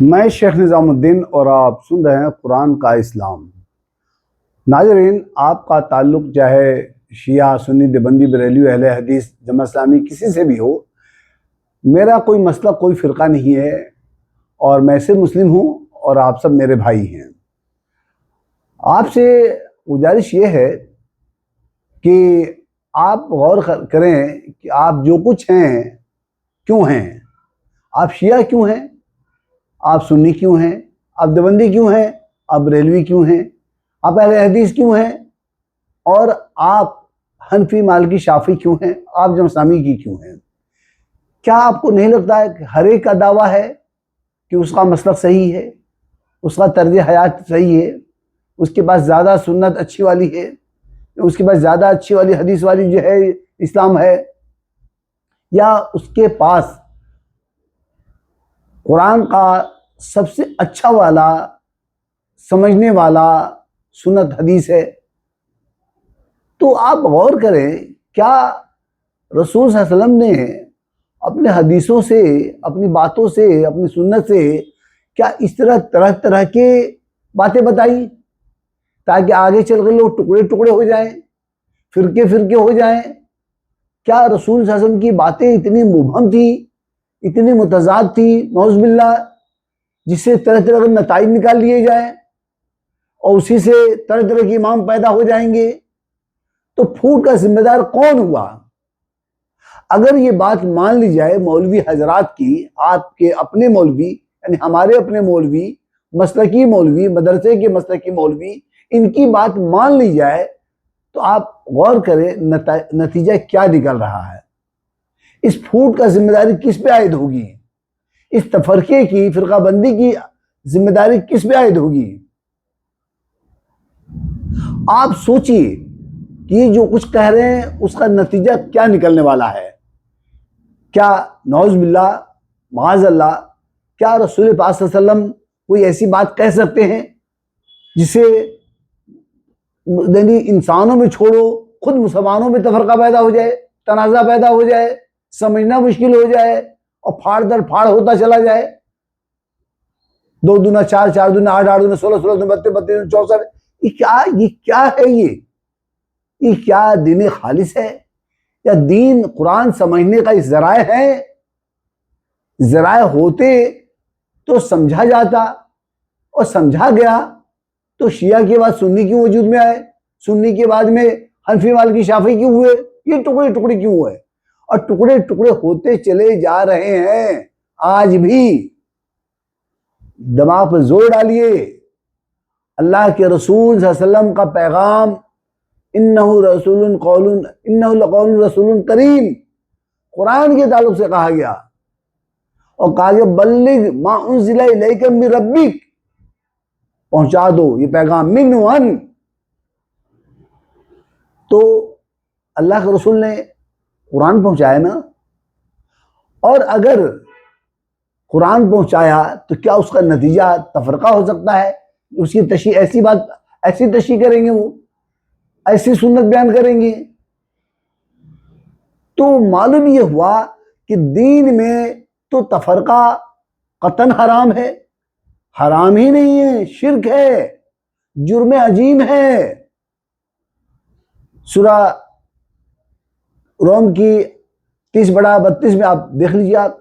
میں شیخ نظام الدین اور آپ سن رہے ہیں قرآن کا اسلام۔ ناظرین، آپ کا تعلق چاہے شیعہ، سنی، دیوبندی، بریلوی، اہل حدیث، جماعت اسلامی کسی سے بھی ہو، میرا کوئی مسئلہ، کوئی فرقہ نہیں ہے، اور میں سے مسلم ہوں اور آپ سب میرے بھائی ہیں۔ آپ سے گزارش یہ ہے کہ آپ غور کریں کہ آپ جو کچھ ہیں کیوں ہیں؟ آپ شیعہ کیوں ہیں؟ آپ سنی کیوں ہیں؟ آپ دیوبندی کیوں ہیں؟ آپ بریلوی کیوں ہیں؟ آپ اہل حدیث کیوں ہیں؟ اور آپ حنفی، مالکی، شافعی کیوں ہیں؟ آپ جماعت اسلامی کی کیوں ہیں؟ کیا آپ کو نہیں لگتا ہے کہ ہر ایک کا دعویٰ ہے کہ اس کا مسلک صحیح ہے، اس کا طرز حیات صحیح ہے، اس کے پاس زیادہ سنت اچھی والی ہے، اس کے پاس زیادہ اچھی والی حدیث والی جو ہے اسلام ہے، یا اس کے پاس قرآن کا سب سے اچھا والا، سمجھنے والا سنت حدیث ہے؟ تو آپ غور کریں، کیا رسول صلی اللہ علیہ وسلم نے اپنے حدیثوں سے، اپنی باتوں سے، اپنی سنت سے کیا اس طرح طرح کے باتیں بتائی تاکہ آگے چل کر لوگ ٹکڑے ٹکڑے ہو جائیں، فرقے فرقے ہو جائیں؟ کیا رسول صلی اللہ علیہ وسلم کی باتیں اتنی مبہم تھی، اتنی متضاد تھی، نعوذ باللہ، جس سے طرح طرح کے نتائج نکال لیے جائیں اور اسی سے طرح طرح کے امام پیدا ہو جائیں گے؟ تو پھوٹ کا ذمہ دار کون ہوا؟ اگر یہ بات مان لی جائے مولوی حضرات کی، آپ کے اپنے مولوی، یعنی ہمارے اپنے مولوی، مسلکی مولوی، مدرسے کے مسلکی مولوی، ان کی بات مان لی جائے تو آپ غور کریں نتیجہ کیا نکل رہا ہے۔ اس پھوٹ کا ذمہ داری کس پہ عائد ہوگی؟ اس تفرقے کی، فرقہ بندی کی ذمہ داری کس پہ عائد ہوگی؟ آپ سوچئے کہ یہ جو کچھ کہہ رہے ہیں اس کا نتیجہ کیا نکلنے والا ہے۔ کیا نعوذ باللہ، معاذ اللہ، کیا رسول پاک صلی اللہ علیہ وسلم کوئی ایسی بات کہہ سکتے ہیں جسے انسانوں میں چھوڑو، خود مسلمانوں میں تفرقہ پیدا ہو جائے، تنازع پیدا ہو جائے، سمجھنا مشکل ہو جائے اور پھاڑ در پھاڑ ہوتا چلا جائے؟ 2 دونا 4، 4 دونا 8، 8 دونا 16، 16 دونا 32، 32 دونا 64۔ یہ کیا ہے؟ یہ کیا دین خالص ہے؟ یا دین قرآن سمجھنے کا اس ذرائع ہے؟ ذرائع ہوتے تو سمجھا جاتا، اور سمجھا گیا تو شیعہ کے بعد سنی کیوں وجود میں آئے؟ سنی کے بعد میں حنفی، مالکی، شافعی کیوں ہوئے؟ یہ ٹکڑے ٹکڑے کیوں ہوئے؟ اور ٹکڑے ٹکڑے ہوتے چلے جا رہے ہیں۔ آج بھی دماغ پر زور ڈالیے، اللہ کے رسول صلی اللہ علیہ وسلم کا پیغام، انہ لقول رسول کریم، قرآن کے تعلق سے کہا گیا، اور کہا گیا بلغ ما انزل الیک من ربک، پہنچا دو یہ پیغام، من تو اللہ کے رسول نے قرآن پہنچایا نا۔ اور اگر قرآن پہنچایا تو کیا اس کا نتیجہ تفرقہ ہو سکتا ہے؟ اس کی تشریح، ایسی تشریح کریں گے، وہ ایسی سنت بیان کریں گے؟ تو معلوم یہ ہوا کہ دین میں تو تفرقہ قطعاً حرام ہے، حرام ہی نہیں ہے، شرک ہے، جرم عظیم ہے۔ سورہ روم کی 30/32 میں آپ دیکھ لیجئے، آپ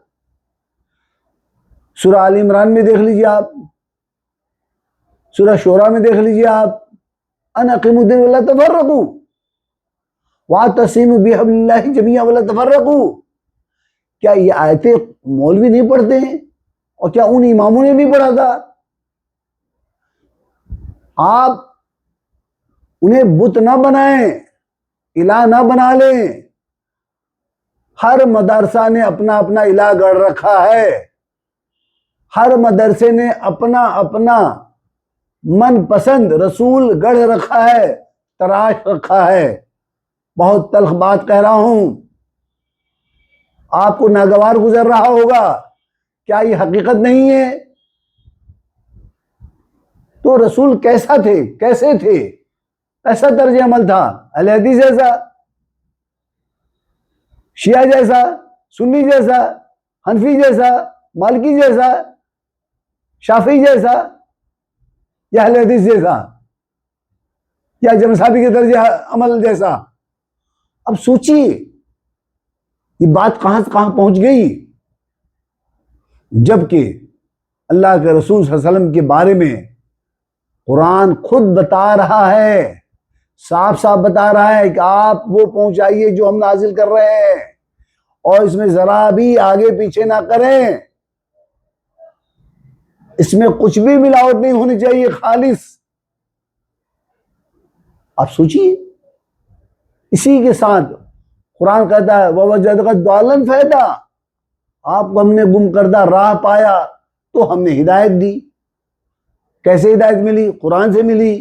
سورہ آل عمران میں دیکھ لیجئے، آپ سورہ شورى میں دیکھ لیجئے، آپ ان اقیموا الدین ولا تفرقوا واعتصموا بحبل اللہ جميعا ولا تفرقوا۔ کیا یہ آیتیں مولوی نہیں پڑھتے ہیں؟ اور کیا ان اماموں نے نہیں پڑھا تھا؟ آپ انہیں بت نہ بنائیں، الہ نہ بنا لیں۔ ہر مدرسہ نے اپنا اپنا الہ گڑھ رکھا ہے، ہر مدرسے نے اپنا اپنا من پسند رسول گڑھ رکھا ہے، تراش رکھا ہے۔ بہت تلخ بات کہہ رہا ہوں، آپ کو ناگوار گزر رہا ہوگا، کیا یہ حقیقت نہیں ہے؟ تو رسول کیسا تھے، کیسے تھے، ایسا طرز عمل تھا؟ اہل حدیث جیسا، شیعہ جیسا، سنی جیسا، حنفی جیسا، مالکی جیسا؟ شافعی جیسا یا اہل حدیث جیسا یا جمصابی کے درجہ عمل جیسا؟ اب سوچیے یہ بات کہاں سے کہاں پہنچ گئی، جبکہ اللہ کے رسول صلی اللہ علیہ وسلم کے بارے میں قرآن خود بتا رہا ہے، صاف صاف بتا رہا ہے کہ آپ وہ پہنچائیے جو ہم نازل کر رہے ہیں، اور اس میں ذرا بھی آگے پیچھے نہ کریں، اس میں کچھ بھی ملاوٹ نہیں ہونی چاہیے، خالص۔ آپ سوچیے، اسی کے ساتھ قرآن کہتا ہے وَوَجَدَكَ ضَالًّا فَهَدَىٰ، آپ کو ہم نے گم کردہ راہ پایا تو ہم نے ہدایت دی۔ کیسے ہدایت ملی؟ قرآن سے ملی۔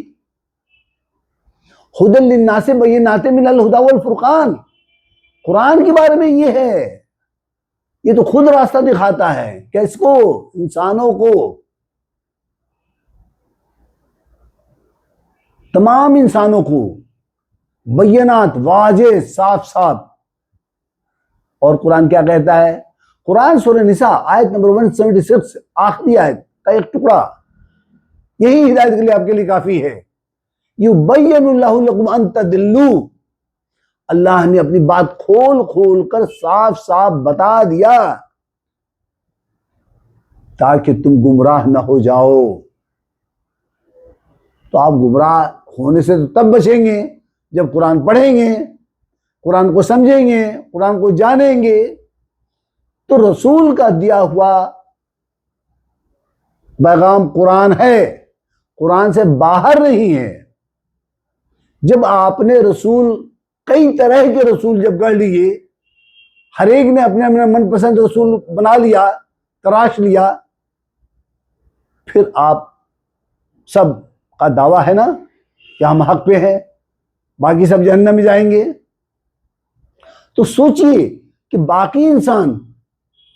هُدًى لِلنَّاسِ بَيِّنَاتٍ مِنَ الْهُدىٰ وَالْفُرْقَانِ، قرآن کے بارے میں یہ ہے، یہ تو خود راستہ دکھاتا ہے کہ اس کو، انسانوں کو، تمام انسانوں کو بینات، واضح، صاف صاف۔ اور قرآن کیا کہتا ہے؟ قرآن سورہ نساء آیت نمبر 176 آخری آیت کا ایک ٹکڑا یہی ہدایت کے لیے آپ کے لیے کافی ہے۔ یبین اللہ لکم ان تضلوا، اللہ نے اپنی بات کھول کھول کر صاف صاف بتا دیا تاکہ تم گمراہ نہ ہو جاؤ۔ تو آپ گمراہ ہونے سے تو تب بچیں گے جب قرآن پڑھیں گے، قرآن کو سمجھیں گے، قرآن کو جانیں گے۔ تو رسول کا دیا ہوا پیغام قرآن ہے، قرآن سے باہر نہیں ہے۔ جب آپ نے رسول، کئی طرح کے رسول جب گڑھ لیے، ہر ایک نے اپنے اپنے من پسند رسول بنا لیا، تراش لیا، پھر آپ سب کا دعویٰ ہے نا کہ ہم حق پہ ہیں، باقی سب جہنم میں جائیں گے۔ تو سوچئے کہ باقی انسان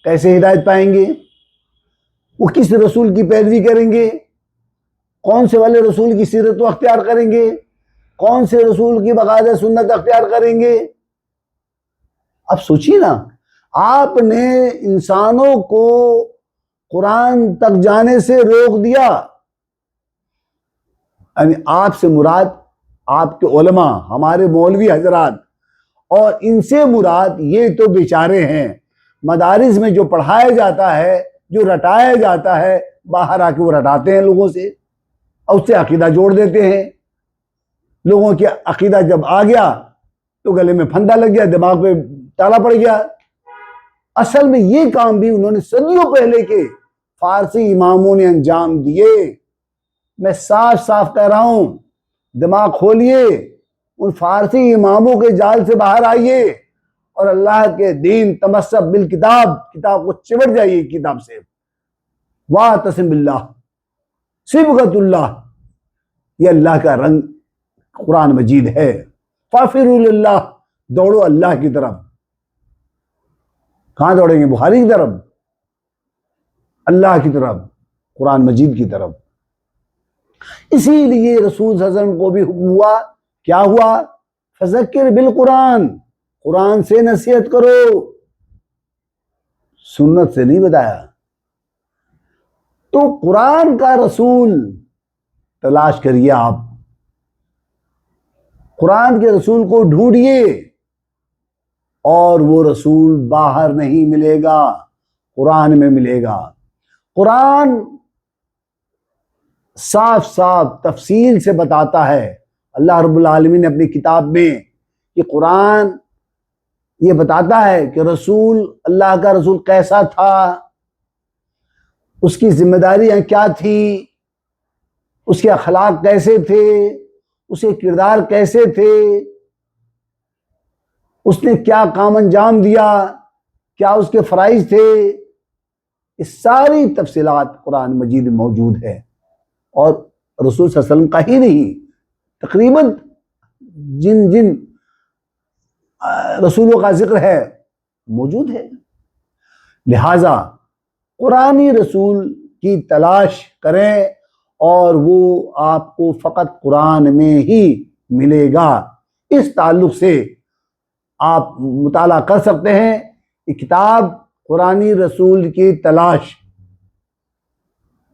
کیسے ہدایت پائیں گے، وہ کس رسول کی پیروی کریں گے، کون سے والے رسول کی سیرت و اختیار کریں گے، کون سے رسول کی باقاعدہ سنت اختیار کریں گے۔ اب سوچیے نا، آپ نے انسانوں کو قرآن تک جانے سے روک دیا، یعنی آپ سے مراد آپ کے علماء، ہمارے مولوی حضرات، اور ان سے مراد یہ تو بیچارے ہیں مدارس میں جو پڑھایا جاتا ہے، جو رٹایا جاتا ہے، باہر آ کے وہ رٹاتے ہیں لوگوں سے اور اس سے عقیدہ جوڑ دیتے ہیں۔ لوگوں کی عقیدہ جب آ گیا تو گلے میں پھندا لگ گیا، دماغ پہ تالا پڑ گیا۔ اصل میں یہ کام بھی انہوں نے صدیوں پہلے کے فارسی اماموں نے انجام دیے۔ میں صاف صاف کہہ رہا ہوں، دماغ کھولیے، ان فارسی اماموں کے جال سے باہر آئیے اور اللہ کے دین، تمسک بالکتاب، کتاب کو چمٹ جائیے کتاب سے۔ واعتصم باللہ، صبغۃ اللہ، یہ اللہ کا رنگ قرآن مجید ہے۔ فافروا للہ، دوڑو اللہ کی طرف۔ کہاں دوڑیں گے؟ بخاری کی طرف، اللہ کی طرف، قرآن مجید کی طرف۔ اسی لیے رسول صلی اللہ علیہ وسلم کو بھی حکم ہوا، کیا ہوا؟ فذکر بالقرآن، قرآن سے نصیحت کرو، سنت سے نہیں بتایا۔ تو قرآن کا رسول تلاش کریے، آپ قرآن کے رسول کو ڈھونڈیے، اور وہ رسول باہر نہیں ملے گا، قرآن میں ملے گا۔ قرآن صاف صاف تفصیل سے بتاتا ہے، اللہ رب العالمین نے اپنی کتاب میں، کہ قرآن یہ بتاتا ہے کہ رسول، اللہ کا رسول کیسا تھا، اس کی ذمہ داریاں کیا تھی، اس کے اخلاق کیسے تھے، اس کے کردار کیسے تھے، اس نے کیا کام انجام دیا، کیا اس کے فرائض تھے۔ یہ ساری تفصیلات قرآن مجید میں موجود ہے، اور رسول صلی اللہ علیہ وسلم کا ہی نہیں، تقریباً جن جن رسولوں کا ذکر ہے موجود ہے۔ لہذا قرآنی رسول کی تلاش کریں، اور وہ آپ کو فقط قرآن میں ہی ملے گا۔ اس تعلق سے آپ مطالعہ کر سکتے ہیں کہ کتاب قرآنی رسول کی تلاش